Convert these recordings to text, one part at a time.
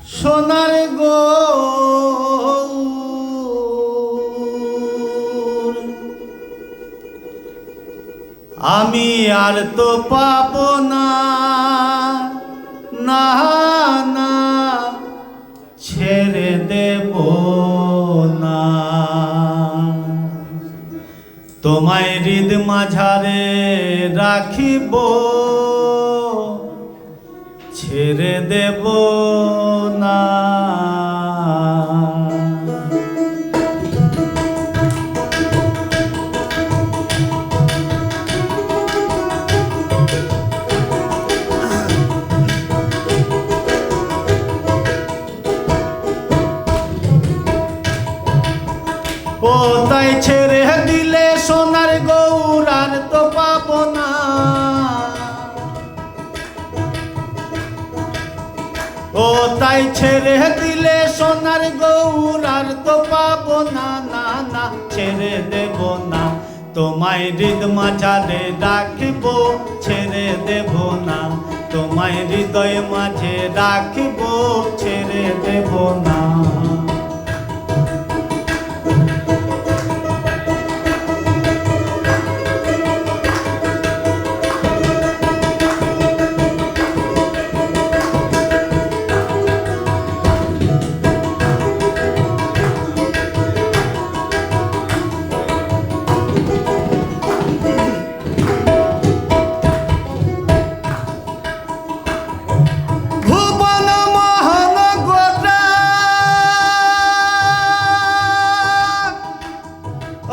সোনার গো আমি আর তো পাবো না না না ছেড়ে দেব না তোমায় হৃদ মাঝারে রাখিব ছেড়ে দেব না ও তাই ছেড়ে দিলে সোনার গৌর আর তো পাবো না ও তাই ছেড়ে দিলে সোনার গৌর আর তো পাবো না না না ছেড়ে দেব না তোমায় হৃদ মাঝারে রাখিব ছেড়ে দেব না তোমায় হৃদয় মাঝে রাখিব ছেড়ে দেব না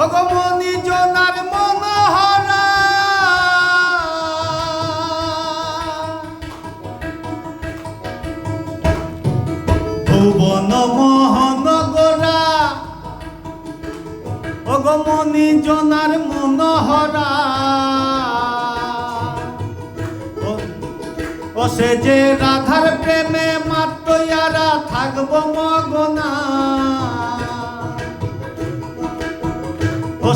অগমনি জনার মনোহরা ভুবন মোহনগরা অগমনি জনার মনোহরা ও সে যে রাধার প্রেমে মাতয়ারা থাকব মগনা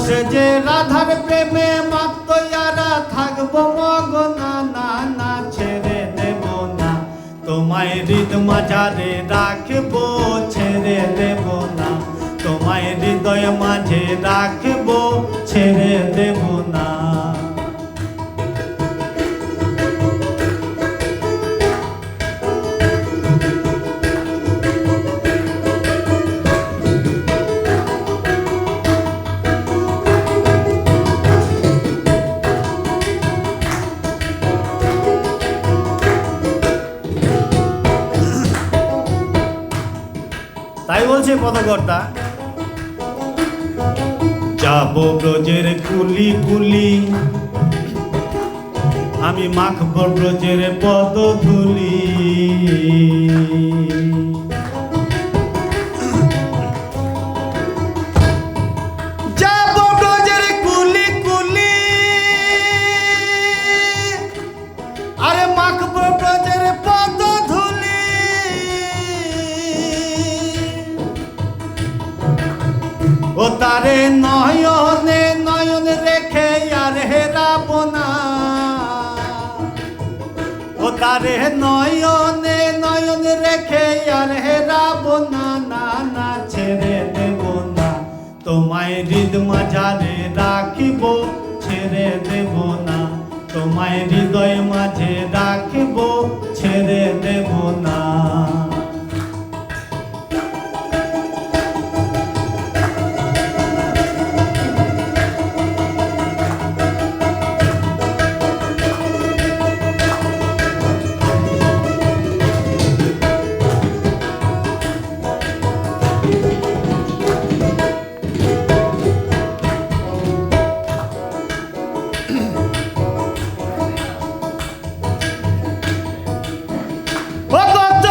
সে যে রাধার প্রেমে মাতয়ারা থাকব মগনা না না ছেড়ে দেব না তোমায় হৃদ মাঝারে রাখব ছেড়ে দেব না তোমায় হৃদয় মাঝে রাখব ছেড়ে দেব না তাই বলছে পদকর্তা যাব ব্রজের কুলি কুলি আমি মাখব ব্রজের পদধূলি যাব ব্রজের কুলি কুলি আরে মাখব ব্রজের পদধূলি ও তারে নয়নে নয়ন রেখে আর হেরাব না ও তারে নয়নে নয়ন রেখে আর হেরাব না না না ছেড়ে দেব না তোমায় হৃদ মাঝারে রাখিব ছেড়ে দেব না তোমায় হৃদয় মাঝে রাখিব ছেড়ে দেব না কত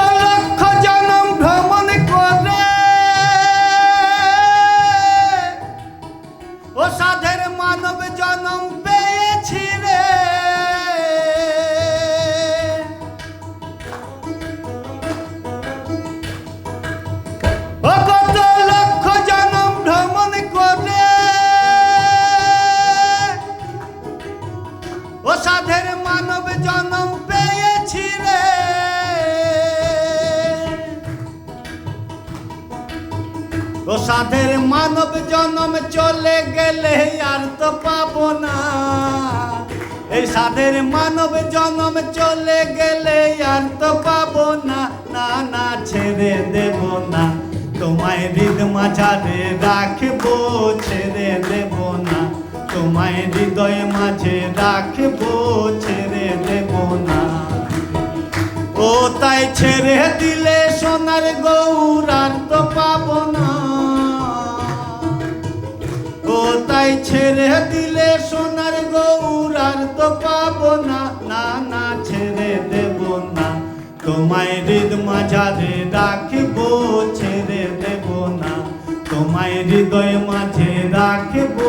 সাধের মানব জনম চলে গেলে আর তো পাবো না। এই সাধের মানব জনম চলে গেলে আর তো পাবো না। না না ছেড়ে দেব না, তোমায় হৃদ মাঝারে রাখবো, ছেড়ে দেব না, তোমায় হৃদয় মাঝে রাখবো, ছেড়ে দেব না। ও তাই ছেড়ে দিলে সোনার গৌর আর তো পাবো না। ও তাই ছেড়ে দিলে সোনার গৌর আর তো পাবো না। না না ছেড়ে দেব না, তোমায় হৃদ মাঝারে রাখবো, ছেড়ে দেব না, তোমায় হৃদয় মাঝে রাখবো,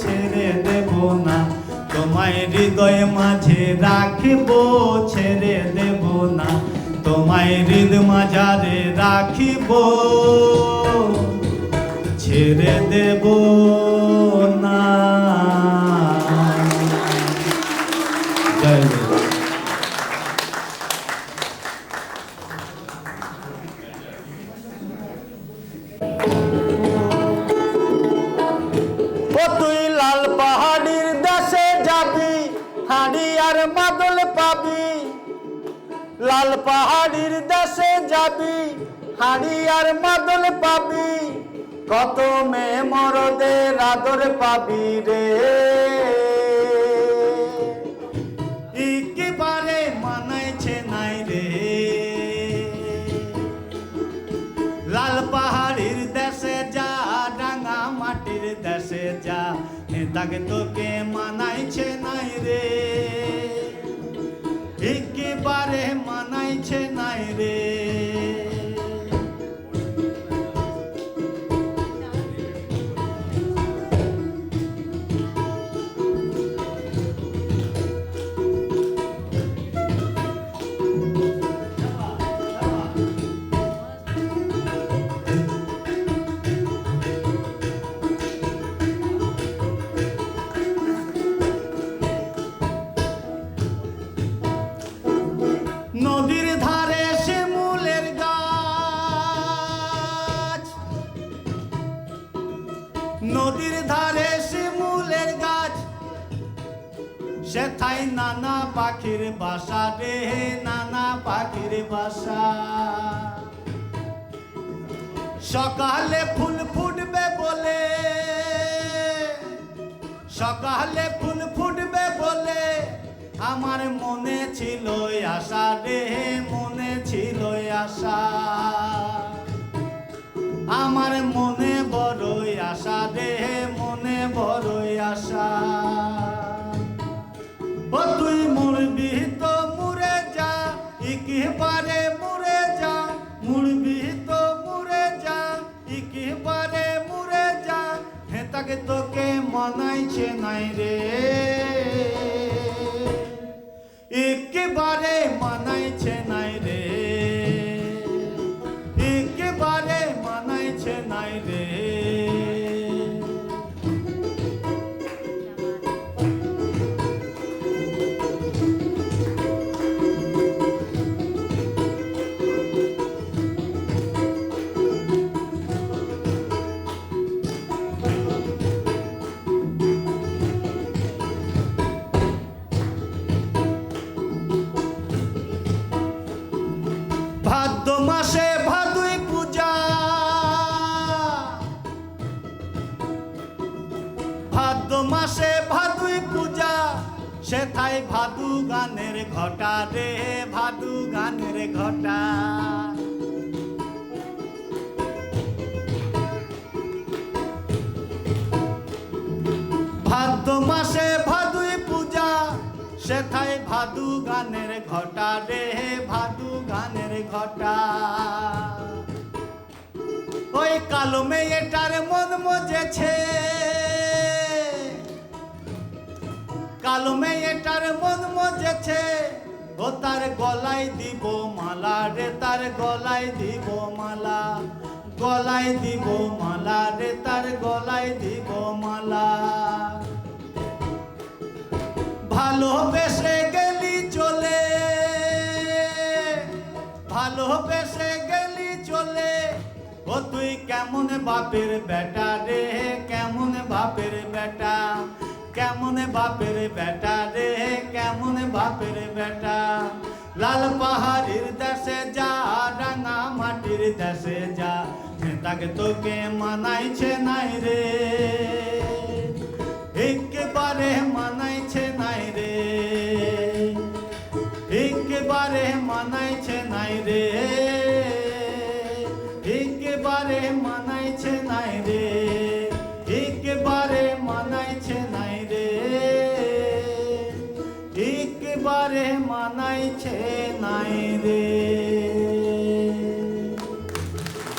ছেড়ে দেব না, তোমায় হৃদয় মাঝে রাখবো, ছেড়ে দেব না, তোমায় হৃদ মাঝারে রাখিবো, ছেড়ে দেব না। জয় গুরু। ও তুই লাল পাহাড়ির দেশে যাবি, হাঁড়ি আর মাদল পাবি। লাল পাহাড়ির দেশে যাবি, হাঁড়ি আর মাদল পাবি। কত মেয়ে মরদের আদর পাবি রে। একেবারে মানাইছে নাই রে। লাল পাহাড়ির দেশে যা, ডাঙ্গা মাটির দেশে যা, তাকে তোকে মানাইছে নাই রে। একেবারে মানাইছে নাই রে। নদীর ধারে শিমুলের গাছ, নদীর ধারে শিমুলের গাছ, সেথায় নানা পাখির বাসা রে, নানা পাখির বাসা। সকালে ফুল ফুটবে বলে, সকালে ফুল ফুটবে বলে আমার মনে ছিল আশা রে, মনে ছিল আশা। আমার মনে বড়ই আশা রে, মনে বড়ই আশা। ও তুই মরবি তো মরে যা, একেবারে মরে যা, মরবি তো মরে যা, একেবারে মরে যা। হে তাকে তোকে মানাইছে নাই রে। একেবারে মানাইছে নাই রে। একেবারে মানাইছে নাই রে। ভাদ্র মাসে ভাদুই পূজা, ভাদ্র মাসে ভাদুই পূজা, সেথায় ভাদু গানের ঘটা রে, ভাদু গানের ঘটা। ভাদ্র মাসে ভাদুই পূজা, সেথায় ভাদু গানের ঘটা রে, ভাদু গানের ঘটা। ওই কালো মেয়েটার মন মজেছে, কালো মেয়েটার মন মজেছে। ও তার গলায় দিব মালা রে, তার গলায় দিব মালা, গলায় দিব মালা রে, তার গলায় দিব মালা। ভালোবেসে গেলি চলে, ভালোবেসে গেলি চলে, ও তুই কেমন বাপের বেটা রে, কেমন বাপের বেটা, কেমন বাপের বেটা রে, কেমন বাপের বেটা। লাল পাহাড়ির দেশে যা, রাঙা মাটির দেশে যা, নেতাকে তোকে মানাইছে নাই রে, একেবারে মানাইছে নাই রে, একেবারে মানাইছে নাই রে, একেবারে মানাইছে নাই রে, একেবারে মানাইছে নাই রে, একেবারে মানাইছে নাই রে।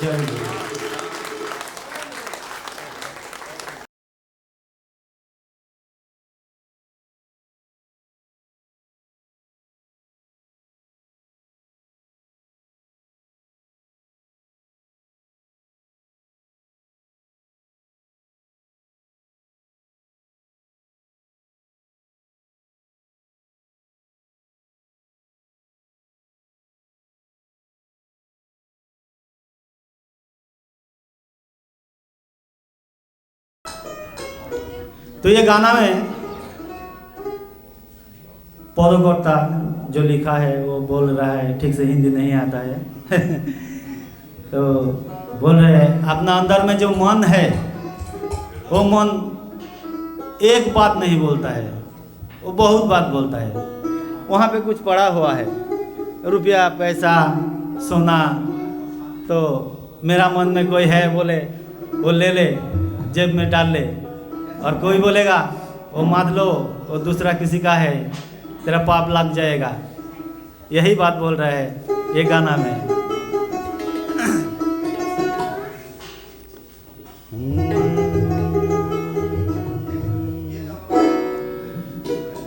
জয় গুরু। तो ये गाना में पदकर्ता जो लिखा है वो बोल रहा है, ठीक से हिंदी नहीं आता है तो बोल रहे हैं अपना अंदर में जो मन है वो मन एक बात नहीं बोलता है, वो बहुत बात बोलता है। वहाँ पे कुछ पड़ा हुआ है, रुपया पैसा सोना, तो मेरा मन में कोई है बोले वो ले ले, जेब में डाल ले, और कोई बोलेगा वो मान लो वो दूसरा किसी का है, तेरा पाप लग जाएगा। यही बात बोल रहा है ये गाना में।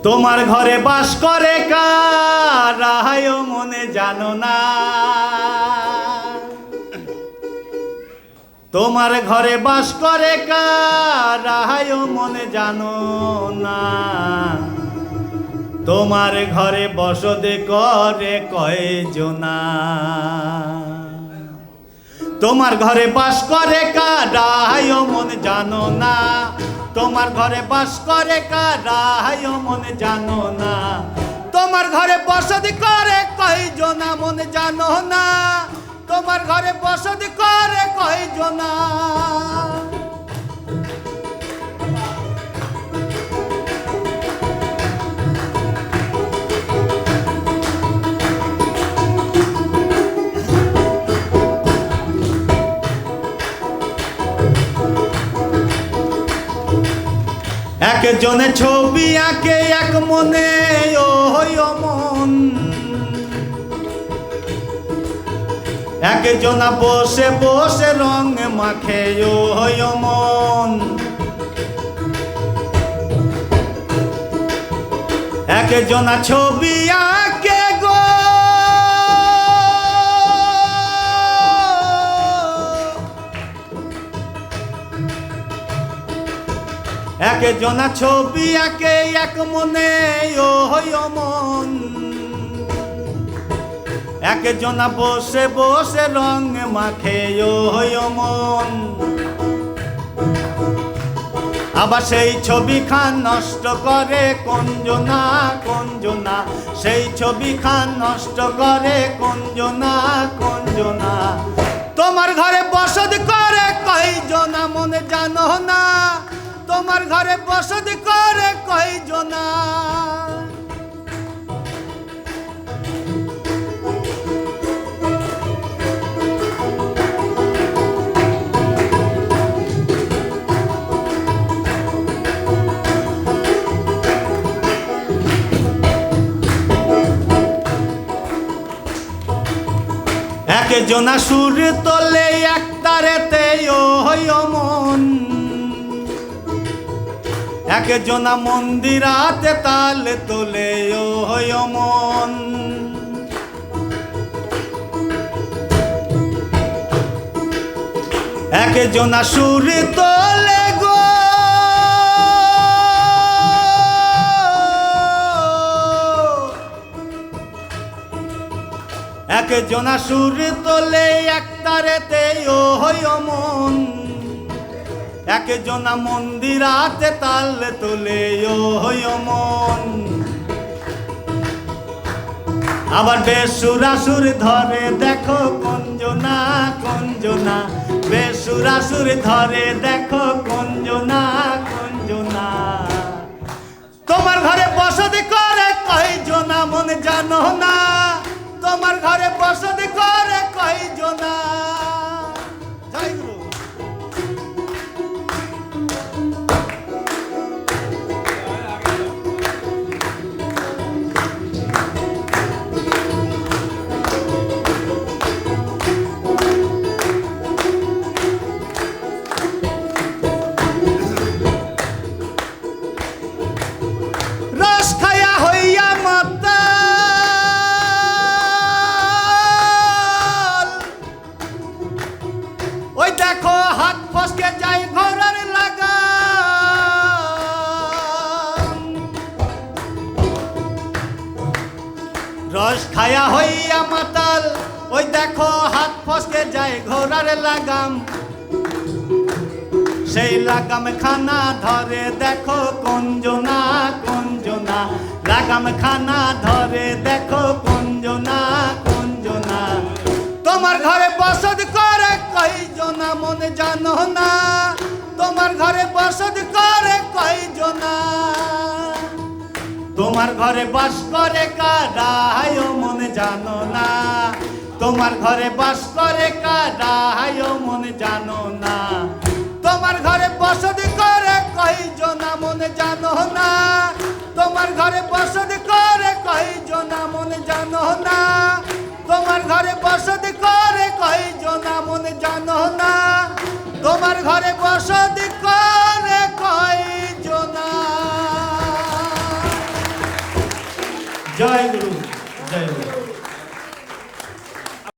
তোমার ঘরে বাস করে কারা মনে জানো না, তোমার ঘরে বাস করে কারা মনে জানো না, তোমার ঘরে বসতি করে কয়জনা, তোমার ঘরে বাস করে কারা মনে জানো না, তোমার ঘরে বাস করে কারা মনে জানো না, তোমার ঘরে বসতি করে কয়জনা মনে জানো না, তোমার ঘরে বসতি করে কয়জনা। একজনে ছবি আঁকে এক মনে ও মন, একজনা বসে বসে রং মাখে ও মন, একজনা ছবি আঁকে গো, একজনা ছবি আঁকে এক মনে ও মন, একজনা বসে বসে রং মাখে ও মন। আবার সেই ছবি খান নষ্ট করে কোনজনা কোনজনা, সেই ছবি খান নষ্ট করে কোনজনা কোনজনা। তোমার ঘরে বসত করে কয়জনা মনে জানো না, তোমার ঘরে বসতি করে কয়জনা। একজনা সুর তোলে একতারেতে ও মন, একজনা মন্দিরাতে তাল তোলে ও মন, একজনা সুর তোলে গো, একজনা সুর তোলে একতারেতে ও হই মন, একজনা মন্দিরাতে তাল তোলে ও হই মন। আবার বেসুরাসুর ধরে দেখো কঞ্জনা কঞ্জনা, বেসুরাসুর ধরে দেখো কঞ্জনা কঞ্জনা। তোমার ঘরে বসতি করে কয়জনা মন জানো না, তোমার ঘরে বসতি করে কয়জনা। জয় গুরু। রস খায়া হইয়া মাতাল, ওই দেখো হাত ফসকে যায় ঘোড়ার লাগাম। রস খায়া হইয়া মাতাল, ওই দেখো হাত ফসকে যায় ঘোড়ার লাগাম। সেই লাগাম খানা ধরে দেখো কঞ্জনা কঞ্জনা, লাগাম খানা ধরে দেখো কঞ্জনা কঞ্জনা। তোমার ঘরে বসত করে কয়জনা মনে জানো না, তোমার ঘরে বসত করে কয়জনা। তোমার ঘরে বাস করে কারা হায়ো মনে জানো না, তোমার ঘরে বাস করে কারা হায়ো মনে জানো না। তোমার ঘরে বসতি করে কয়জনা মনে জানো না, তোমার ঘরে বসতি করে কয়জনা মনে জানো না, তোমার ঘরে বসতি করে কয়জনা মনে জানো না, তোমার ঘরে বসতি করে কয়জনা। জয় গুরু, জয় গুরু।